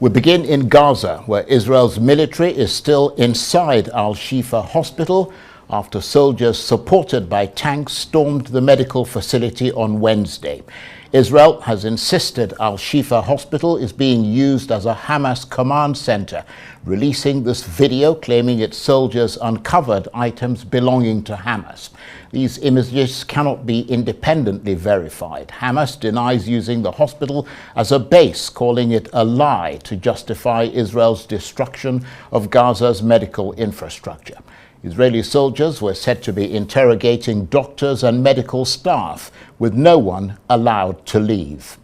We begin in Gaza, where Israel's military is still inside Al-Shifa hospital after soldiers supported by tanks stormed the medical facility on Wednesday. Israel has insisted Al-Shifa hospital is being used as a Hamas command center, releasing this video claiming its soldiers uncovered items belonging to Hamas. These images cannot be independently verified. Hamas denies using the hospital as a base, calling it a lie to justify Israel's destruction of Gaza's medical infrastructure. Israeli soldiers were said to be interrogating doctors and medical staff, with no one allowed to leave.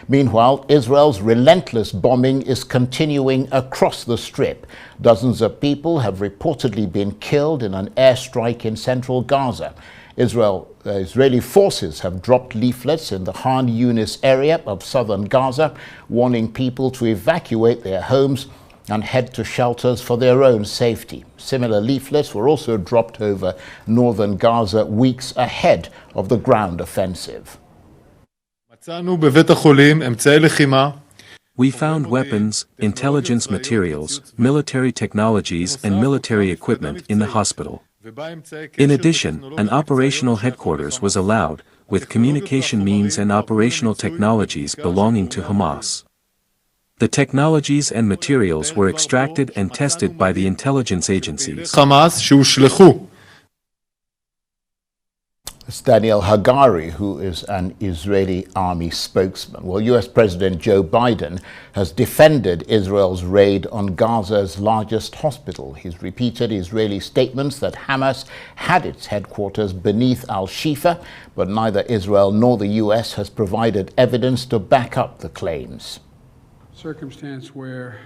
Meanwhile, Israel's relentless bombing is continuing across the Strip. Dozens of people have reportedly been killed in an airstrike in central Gaza. Israeli forces have dropped leaflets in the Khan Yunis area of southern Gaza, warning people to evacuate their homes and head to shelters for their own safety. Similar leaflets were also dropped over northern Gaza weeks ahead of the ground offensive. We found weapons, intelligence materials, military technologies, and military equipment in the hospital. In addition, an operational headquarters was allowed, with communication means and operational technologies belonging to Hamas. The technologies and materials were extracted and tested by the intelligence agencies. It's Daniel Hagari, who is an Israeli army spokesman. Well, US President Joe Biden has defended Israel's raid on Gaza's largest hospital. He's repeated Israeli statements that Hamas had its headquarters beneath Al-Shifa, but neither Israel nor the US has provided evidence to back up the claims. Circumstance where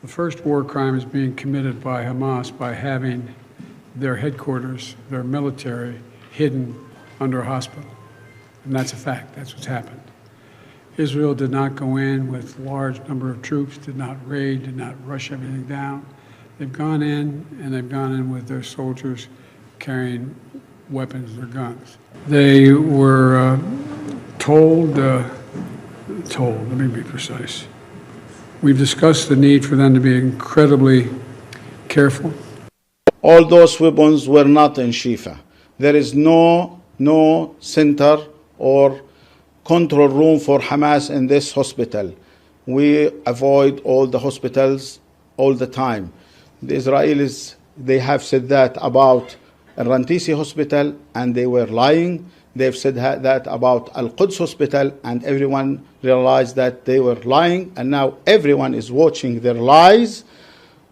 the first war crime is being committed by Hamas by having their headquarters, their military, hidden under a hospital. And that's a fact. That's what's happened. Israel did not go in with large number of troops, did not raid, did not rush everything down. They've gone in, and they've gone in with their soldiers carrying weapons, their guns. They were told, let me be precise. We've discussed the need for them to be incredibly careful. All those weapons were not in Shifa. There is no center or control room for Hamas in this hospital. We avoid all the hospitals all the time. The Israelis, they have said that about Al-Rantisi hospital, and they were lying. They've said that about Al-Quds hospital, and everyone realized that they were lying, and now everyone is watching their lies,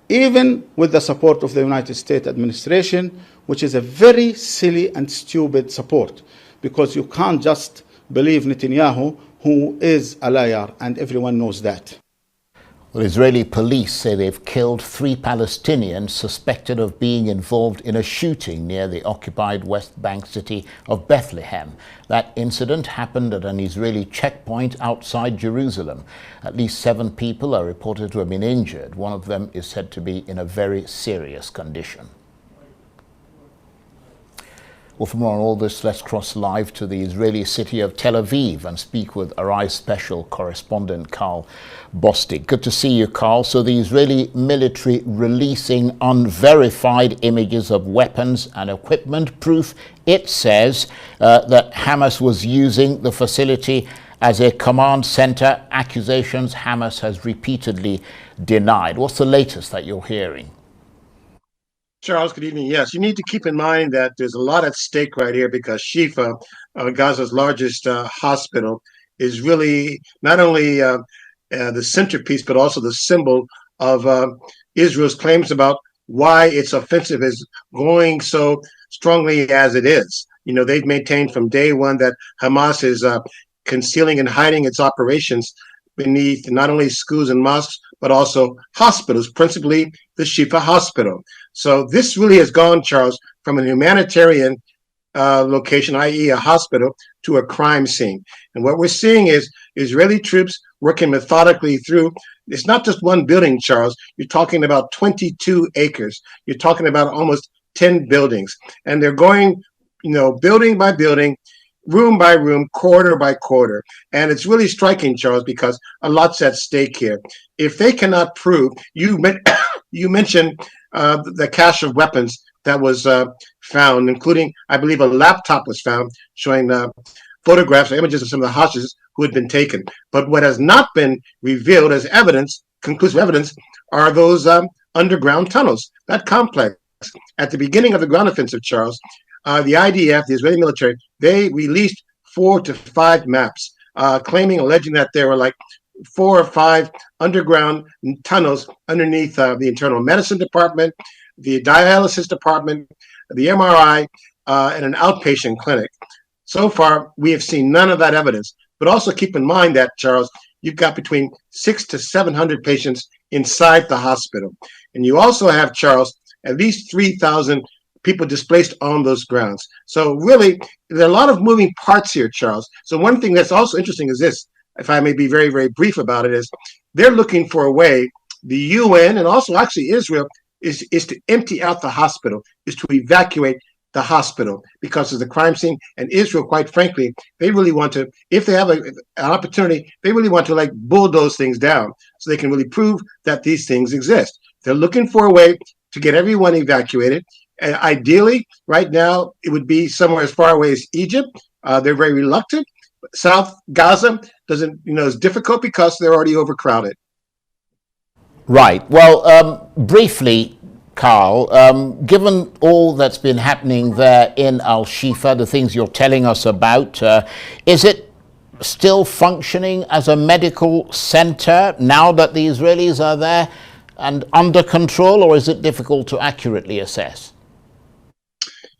even with the support of the United States administration, which is a very silly and stupid support, because you can't just believe Netanyahu, who is a liar, and everyone knows that. Well, Israeli police say they've killed 3 Palestinians suspected of being involved in a shooting near the occupied West Bank city of Bethlehem. That incident happened at an Israeli checkpoint outside Jerusalem. At least 7 people are reported to have been injured. One of them is said to be in a very serious condition. Well, for more on all this, let's cross live to the Israeli city of Tel Aviv and speak with Arise Special correspondent Karl Bostic. Good to see you, Karl. So the Israeli military releasing unverified images of weapons and equipment, proof, it says, that Hamas was using the facility as a command center. Accusations Hamas has repeatedly denied. What's the latest that you're hearing? Charles, good evening. Yes, you need to keep in mind that there's a lot at stake right here, because Shifa, Gaza's largest hospital, is really not only the centerpiece, but also the symbol of Israel's claims about why its offensive is going so strongly as it is. You know, they've maintained from day one that Hamas is concealing and hiding its operations beneath not only schools and mosques, but also hospitals, principally the Shifa hospital. So this really has gone, Charles, from a humanitarian location, i.e. a hospital, to a crime scene. And what we're seeing is Israeli troops working methodically through, it's not just one building, Charles. You're talking about 22 acres. You're talking about almost 10 buildings. And they're going, building by building, room by room, quarter by quarter. And it's really striking, Charles, because a lot's at stake here. If they cannot prove, you mentioned the cache of weapons that was found, including, I believe, a laptop was found showing photographs or images of some of the hostages who had been taken. But what has not been revealed as evidence, conclusive evidence, are those underground tunnels, that complex. At the beginning of the ground offensive, Charles, the IDF, the Israeli military, they released 4 to 5 maps, alleging that there were like 4 or 5 underground tunnels underneath the internal medicine department, the dialysis department, the MRI, and an outpatient clinic. So far, we have seen none of that evidence. But also keep in mind that, Charles, you've got between 600 to 700 patients inside the hospital. And you also have, Charles, at least 3,000 people displaced on those grounds. So really, there are a lot of moving parts here, Charles. So one thing that's also interesting is this, if I may be very, very brief about it, is they're looking for a way, the UN and also actually Israel, is to empty out the hospital, is to evacuate the hospital because of the crime scene. And Israel, quite frankly, they really want to, if they have an opportunity, they really want to like bulldoze things down so they can really prove that these things exist. They're looking for a way to get everyone evacuated. And ideally, right now, it would be somewhere as far away as Egypt. They're very reluctant. South Gaza doesn't, is difficult because they're already overcrowded. Right. Well, briefly, Karl, given all that's been happening there in Al-Shifa, the things you're telling us about, is it still functioning as a medical center now that the Israelis are there and under control, or is it difficult to accurately assess?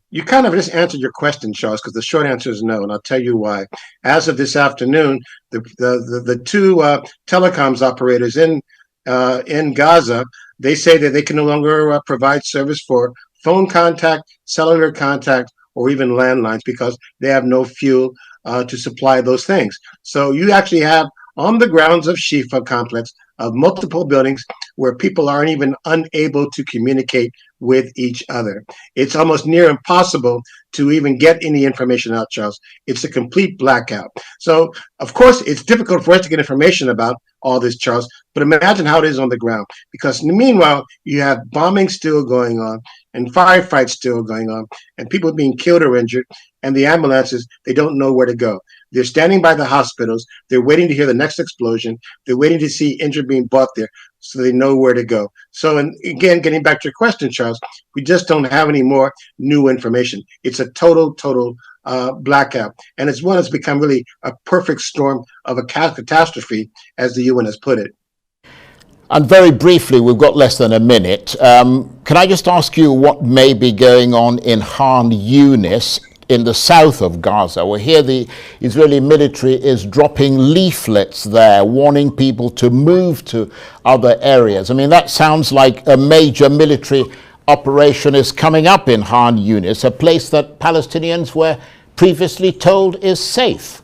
You kind of just answered your question, Charles, because the short answer is no, and I'll tell you why. As of this afternoon, the two telecoms operators in Gaza, they say that they can no longer provide service for phone contact, cellular contact, or even landlines because they have no fuel to supply those things. So you actually have on the grounds of Shifa complex of multiple buildings where people aren't even unable to communicate with each other. It's almost near impossible to even get any information out, Charles. It's a complete blackout. So, of course, it's difficult for us to get information about all this, Charles, but imagine how it is on the ground. Because meanwhile, you have bombing still going on and firefights still going on and people being killed or injured, and the ambulances, they don't know where to go. They're standing by the hospitals. They're waiting to hear the next explosion. They're waiting to see injured being brought there so they know where to go. So, and again, getting back to your question, Charles, we just don't have any more new information. It's a total blackout. And it's one that's become really a perfect storm of a catastrophe, as the UN has put it. And very briefly, we've got less than a minute. Can I just ask you what may be going on in Khan Yunis in the south of Gaza? Well, here the Israeli military is dropping leaflets there, warning people to move to other areas. I mean, that sounds like a major military operation is coming up in Khan Yunis, a place that Palestinians were previously told is safe.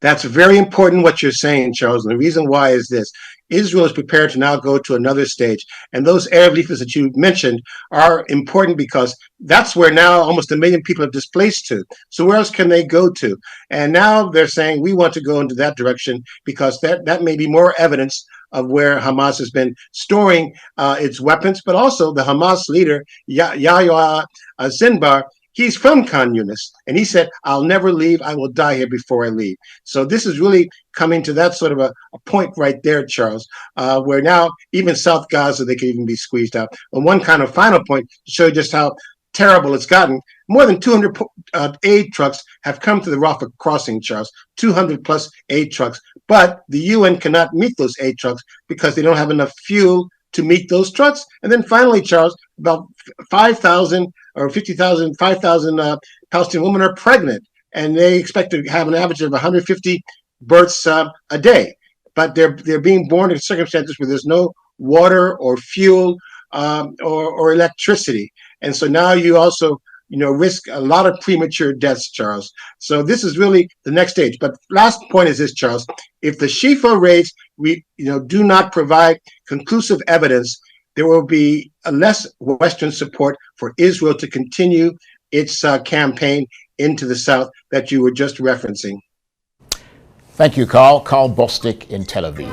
That's very important what you're saying, Charles. And the reason why is this. Israel is prepared to now go to another stage. And those Arab leaflets that you mentioned are important because that's where now almost 1 million people have displaced to. So where else can they go to? And now they're saying we want to go into that direction because that may be more evidence of where Hamas has been storing its weapons, but also the Hamas leader, Yahya Sinbar, he's from Khan Yunis, and he said, I'll never leave. I will die here before I leave. So this is really coming to that sort of a point right there, Charles, where now even South Gaza, they can even be squeezed out. And one kind of final point to show you just how terrible it's gotten, more than 200 aid trucks have come to the Rafah crossing, Charles, 200 plus aid trucks. But the UN cannot meet those aid trucks because they don't have enough fuel to meet those trucks. And then finally, Charles, about 5,000 or 50,000, 5,000 Palestinian women are pregnant, and they expect to have an average of 150 births a day. But they're being born in circumstances where there's no water or fuel or electricity. And so now you also risk a lot of premature deaths, Charles. So this is really the next stage. But last point is this, Charles. If the Shifa raids do not provide conclusive evidence, there will be a less Western support for Israel to continue its campaign into the south that you were just referencing. Thank you, Karl. Karl Bostic in Tel Aviv.